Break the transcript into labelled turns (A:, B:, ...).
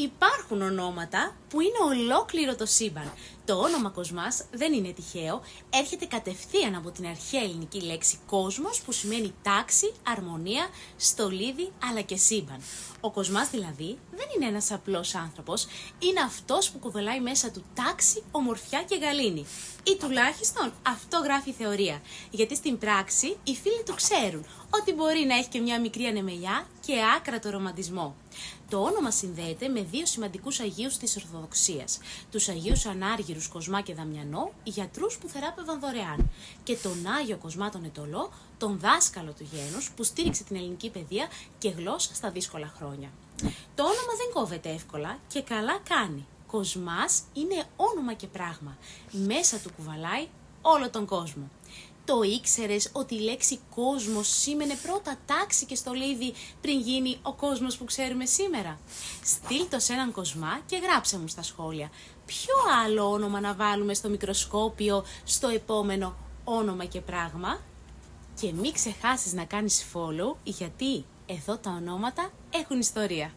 A: Υπάρχουν ονόματα που είναι ολόκληρο το σύμπαν. Το όνομα Κοσμάς δεν είναι τυχαίο, έρχεται κατευθείαν από την αρχαία ελληνική λέξη κόσμος που σημαίνει τάξη, αρμονία, στολίδι αλλά και σύμπαν. Ο Κοσμάς δηλαδή δεν είναι ένας απλός άνθρωπος, είναι αυτός που κουβαλάει μέσα του τάξη, ομορφιά και γαλήνη. Ή τουλάχιστον αυτό γράφει η θεωρία, γιατί στην πράξη οι φίλοι του ξέρουν ότι μπορεί να έχει και μια μικρή ανεμελιά και άκρατο ρομαντισμό. Το όνομα συνδέεται με δύο σημαντικούς Αγίους της Ορθοδοξίας, τους Αγίους Ανάργυρους Κοσμά και Δαμιανό, γιατρούς που θεράπευαν δωρεάν, και τον Άγιο Κοσμά τον Αιτωλό, τον δάσκαλο του γένους που στήριξε την ελληνική παιδεία και γλώσσα στα δύσκολα χρόνια. Το όνομα δεν κόβεται εύκολα και καλά κάνει. Κοσμάς είναι όνομα και πράγμα. Μέσα του κουβαλάει όλο τον κόσμο. Το ήξερες ότι η λέξη κόσμος σήμαινε πρώτα τάξη και στολίδι πριν γίνει ο κόσμος που ξέρουμε σήμερα? Στείλ το σε έναν Κοσμά και γράψε μου στα σχόλια ποιο άλλο όνομα να βάλουμε στο μικροσκόπιο στο επόμενο όνομα και πράγμα. Και μην ξεχάσεις να κάνεις follow, γιατί εδώ τα ονόματα έχουν ιστορία.